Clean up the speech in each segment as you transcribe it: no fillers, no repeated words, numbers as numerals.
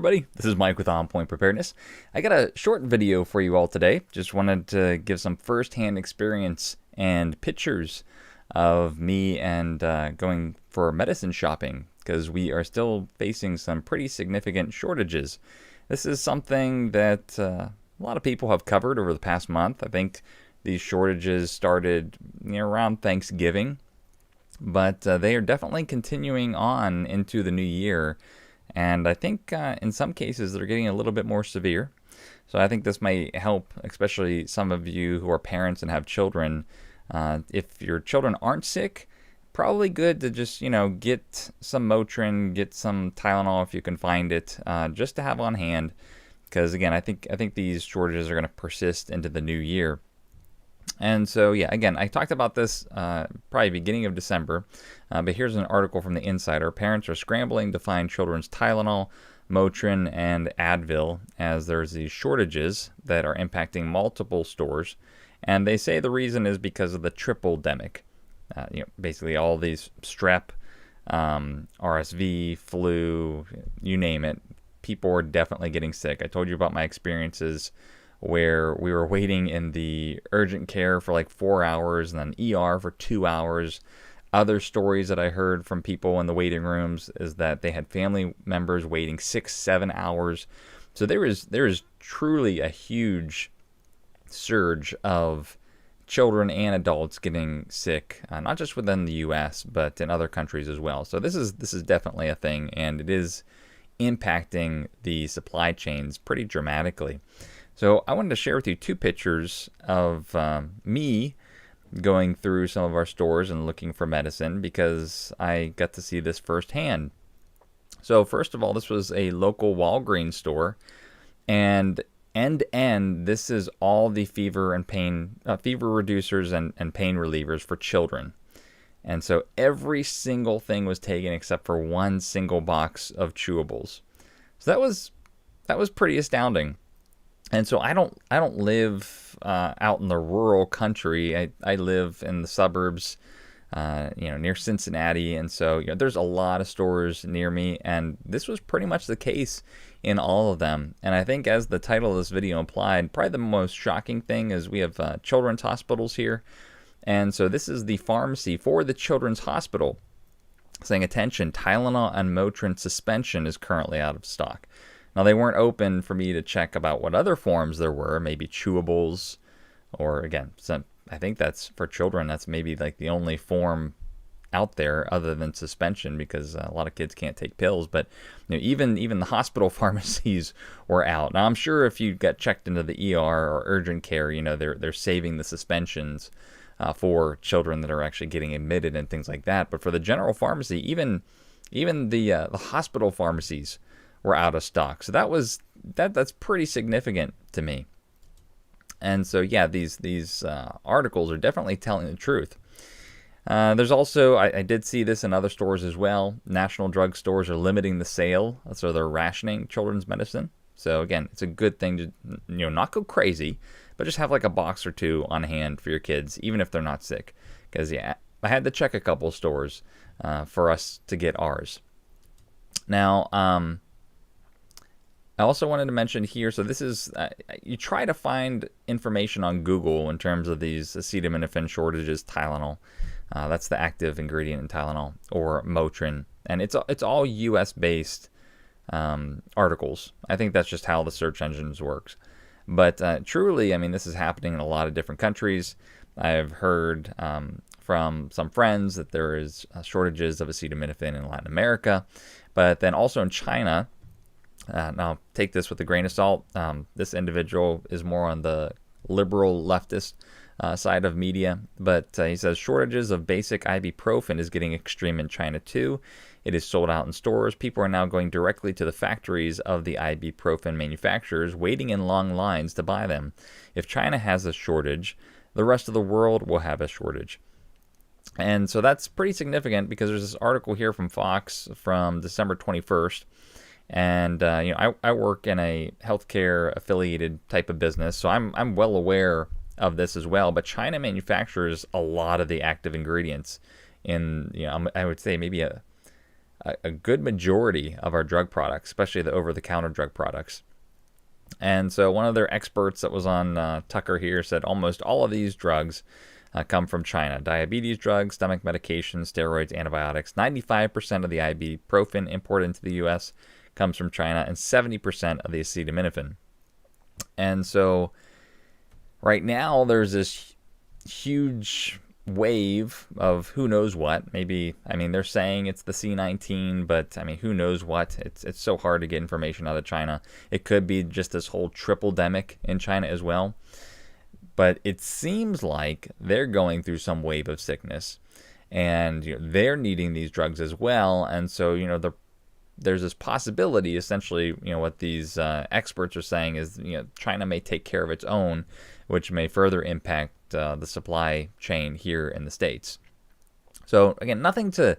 everybody, this is Mike with On Point Preparedness. I got a short video for you all today. Just wanted to give some first-hand experience and pictures of me and going for medicine shopping, because we are still facing some pretty significant shortages. This is something that a lot of people have covered over the past month. I think these shortages started around Thanksgiving, but they are definitely continuing on into the new year. And I think in some cases they're getting a little bit more severe. So I think this may help, especially some of you who are parents and have children. If your children aren't sick, probably good to just, get some Motrin, get some Tylenol if you can find it, just to have on hand. Because again, I think these shortages are going to persist into the new year. And so, yeah, again, I talked about this probably beginning of December, but here's an article from the Insider. Parents are scrambling to find children's Tylenol, Motrin, and Advil as there's these shortages that are impacting multiple stores. And they say the reason is because of the Triple-demic. Basically all these strep, RSV, flu, you name it. People are definitely getting sick. I told you about my experiences where we were waiting in the urgent care for like 4 hours and then ER for 2 hours. Other stories that I heard from people in the waiting rooms is that they had family members waiting 6-7 hours. So there is truly a huge surge of children and adults getting sick, not just within the U.S. but in other countries as well. So this is definitely a thing, and it is impacting the supply chains pretty dramatically. So I wanted to share with you two pictures of me going through some of our stores and looking for medicine, because I got to see this firsthand. So first of all, this was a local Walgreens store, and end to end, this is all the fever and pain, fever reducers and pain relievers for children. And so every single thing was taken except for one single box of chewables. So that was pretty astounding. And so I don't live out in the rural country. I live in the suburbs, near Cincinnati, and so there's a lot of stores near me, and this was pretty much the case in all of them. And I think, as the title of this video implied, probably the most shocking thing is we have children's hospitals here, and so this is the pharmacy for the children's hospital saying, "Attention, Tylenol and Motrin suspension is currently out of stock." Now, they weren't open for me to check about what other forms there were, maybe chewables, or again, I think that's for children. That's maybe like the only form out there other than suspension, because a lot of kids can't take pills. But even the hospital pharmacies were out. Now, I'm sure if you get checked into the ER or urgent care, they're saving the suspensions for children that are actually getting admitted and things like that. But for the general pharmacy, even the hospital pharmacies were out of stock. So that's pretty significant to me. And so, yeah, these articles are definitely telling the truth. There's also, I did see this in other stores as well. National drug stores are limiting the sale, so they're rationing children's medicine. So again, it's a good thing to not go crazy, but just have like a box or two on hand for your kids, even if they're not sick. Because I had to check a couple stores for us to get ours. Now, I also wanted to mention here, so this is, you try to find information on Google in terms of these acetaminophen shortages, Tylenol. That's the active ingredient in Tylenol, or Motrin. And it's all US-based articles. I think that's just how the search engines works. But truly, I mean, this is happening in a lot of different countries. I've heard from some friends that there is shortages of acetaminophen in Latin America, but then also in China. Now, take this with a grain of salt. This individual is more on the liberal leftist side of media, but he says shortages of basic ibuprofen is getting extreme in China too. It is sold out in stores. People are now going directly to the factories of the ibuprofen manufacturers, waiting in long lines to buy them. If China has a shortage, the rest of the world will have a shortage. And so that's pretty significant, because there's this article here from Fox from December 21st. And I work in a healthcare affiliated type of business, so I'm well aware of this as well. But China manufactures a lot of the active ingredients in, I would say maybe a good majority of our drug products, especially the over-the-counter drug products. And so one of their experts that was on Tucker here said almost all of these drugs come from China. Diabetes drugs, stomach medications, steroids, antibiotics. 95% of the ibuprofen imported into the U.S. comes from China, and 70% of the acetaminophen. And so right now there's this huge wave of who knows what. Maybe, I mean, they're saying it's the C19, but I mean, who knows what. It's so hard to get information out of China. It could be just this whole triple-demic in China as well. But it seems like they're going through some wave of sickness, and they're needing these drugs as well. And so, there's this possibility, essentially, what these experts are saying is, China may take care of its own, which may further impact the supply chain here in the States. So again, nothing to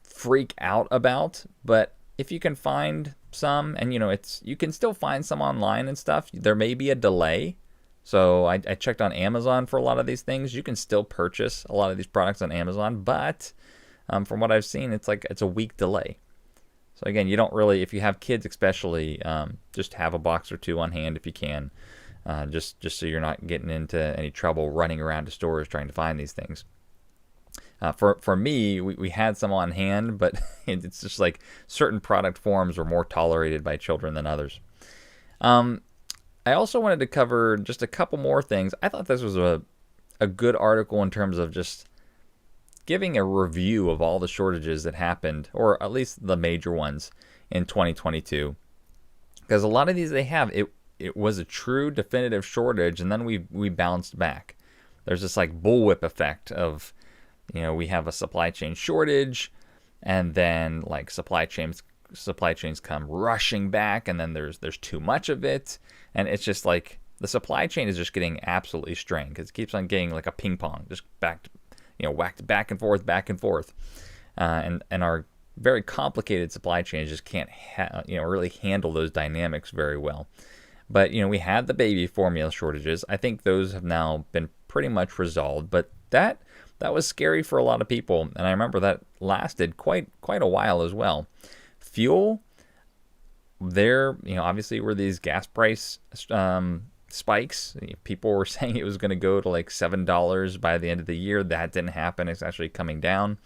freak out about, but if you can find some, and you can still find some online and stuff, there may be a delay. So I checked on Amazon for a lot of these things. You can still purchase a lot of these products on Amazon, but from what I've seen, it's a week delay. So again, you don't really, if you have kids especially, just have a box or two on hand if you can, just so you're not getting into any trouble running around to stores trying to find these things. For me, we had some on hand, but it's just like certain product forms are more tolerated by children than others. I also wanted to cover just a couple more things. I thought this was a good article in terms of just giving a review of all the shortages that happened, or at least the major ones, in 2022. Because a lot of these it was a true definitive shortage, and then we bounced back. There's this like bullwhip effect of, we have a supply chain shortage, and then like supply chains come rushing back, and then there's too much of it, and it's just like the supply chain is just getting absolutely strained because it keeps on getting like a ping pong, just whacked back and forth, and our very complicated supply chains just can't really handle those dynamics very well. But we had the baby formula shortages. I think those have now been pretty much resolved, but that was scary for a lot of people, and I remember that lasted quite a while as well. Fuel, there, obviously were these gas price spikes. People were saying it was going to go to like $7 by the end of the year. That didn't happen. It's actually coming down.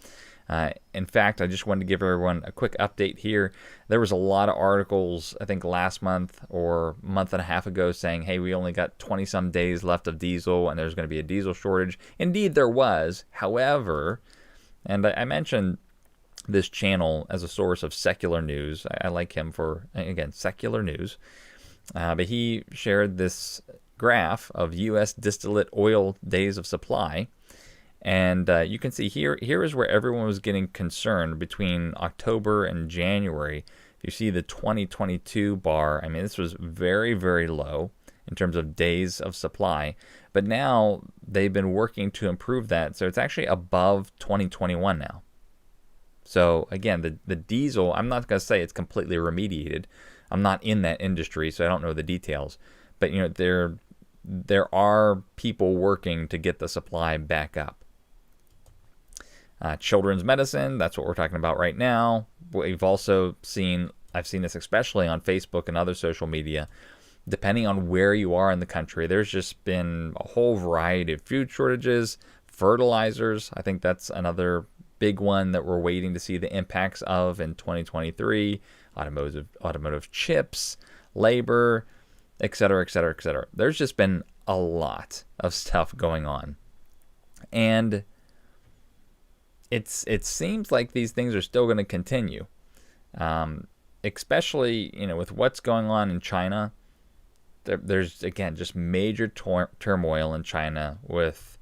In fact, I just wanted to give everyone a quick update here. There was a lot of articles, I think last month or month and a half ago, saying, hey, we only got 20 some days left of diesel and there's going to be a diesel shortage. Indeed, there was. However, and I mentioned this channel as a source of secular news. I like him for, again, secular news. But he shared this graph of U.S. distillate oil days of supply. And you can see here is where everyone was getting concerned between October and January. If you see the 2022 bar, I mean, this was very, very low in terms of days of supply. But now they've been working to improve that. So it's actually above 2021 now. So again, the diesel, I'm not going to say it's completely remediated. I'm not in that industry, so I don't know the details. But there are people working to get the supply back up. Children's medicine, that's what we're talking about right now. We've also seen, I've seen this especially on Facebook and other social media, depending on where you are in the country, there's just been a whole variety of food shortages, fertilizers. I think that's another big one that we're waiting to see the impacts of in 2023, automotive chips, labor, et cetera, et cetera, et cetera. There's just been a lot of stuff going on. And it seems like these things are still going to continue, especially, with what's going on in China. There's, again, just major turmoil in China with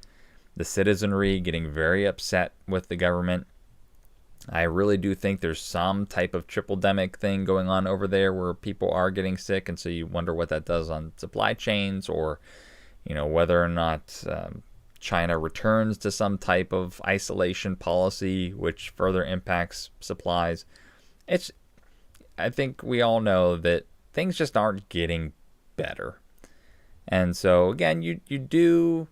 the citizenry getting very upset with the government. I really do think there's some type of triple-demic thing going on over there where people are getting sick, and so you wonder what that does on supply chains, or whether or not China returns to some type of isolation policy, which further impacts supplies. I think we all know that things just aren't getting better. And so again, you do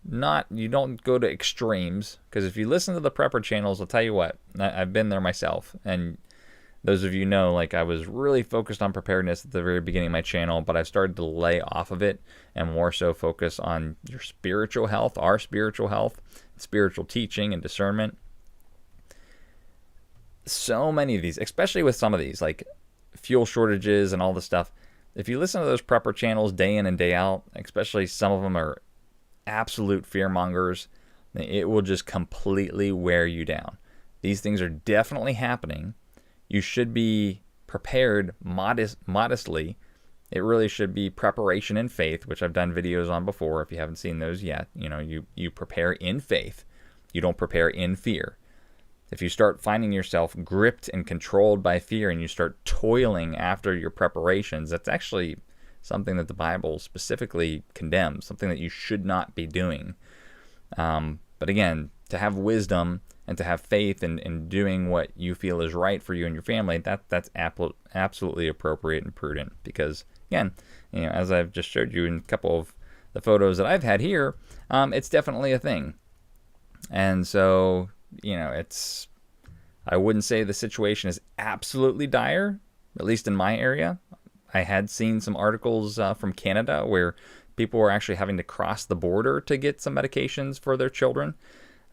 you don't go to extremes, because if you listen to the prepper channels, I'll tell you what, I've been there myself, and those of you know, like, I was really focused on preparedness at the very beginning of my channel, but I've started to lay off of it and more so focus on your spiritual health, our spiritual health, spiritual teaching and discernment. So many of these, especially with some of these, like fuel shortages and all this stuff, if you listen to those prepper channels day in and day out, especially some of them are absolute fear mongers, it will just completely wear you down. These things are definitely happening. You should be prepared modestly. It really should be preparation in faith, which I've done videos on before. If you haven't seen those yet, you prepare in faith. You don't prepare in fear. If you start finding yourself gripped and controlled by fear and you start toiling after your preparations, that's actually something that the Bible specifically condemns, something that you should not be doing. But again, to have wisdom and to have faith in doing what you feel is right for you and your family, that's absolutely appropriate and prudent. Because again, as I've just showed you in a couple of the photos that I've had here, it's definitely a thing. And so, I wouldn't say the situation is absolutely dire, at least in my area. I had seen some articles from Canada where people were actually having to cross the border to get some medications for their children.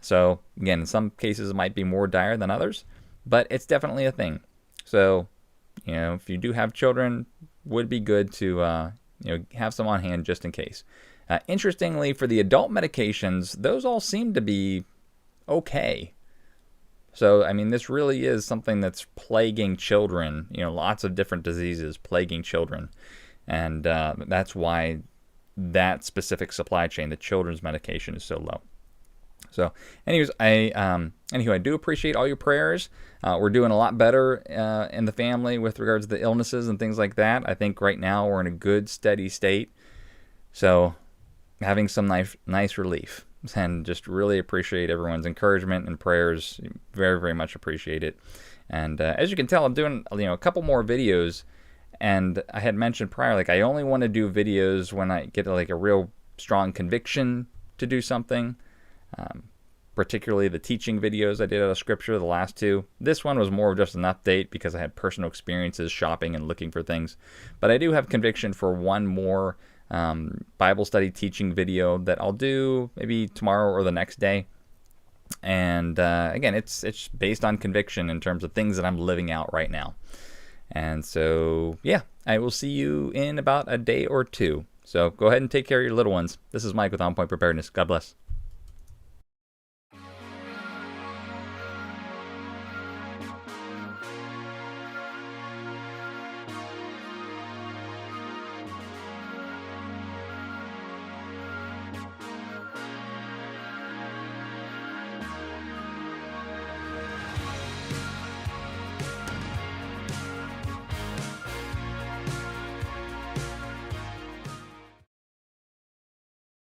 So again, in some cases it might be more dire than others, but it's definitely a thing. So, if you do have children, would be good to have some on hand just in case. Interestingly, for the adult medications, those all seem to be okay. So, I mean, this really is something that's plaguing children, lots of different diseases plaguing children. And that's why that specific supply chain, the children's medication, is so low. So, anyways, I do appreciate all your prayers. We're doing a lot better in the family with regards to the illnesses and things like that. I think right now we're in a good, steady state. So, having some nice relief. And just really appreciate everyone's encouragement and prayers. Very, very much appreciate it. And as you can tell, I'm doing a couple more videos. And I had mentioned prior, like, I only want to do videos when I get like a real strong conviction to do something. Particularly the teaching videos I did out of scripture, the last two. This one was more of just an update because I had personal experiences shopping and looking for things. But I do have conviction for one more Bible study teaching video that I'll do maybe tomorrow or the next day. And again, it's based on conviction in terms of things that I'm living out right now. And so, yeah, I will see you in about a day or two. So go ahead and take care of your little ones. This is Mike with On Point Preparedness. God bless.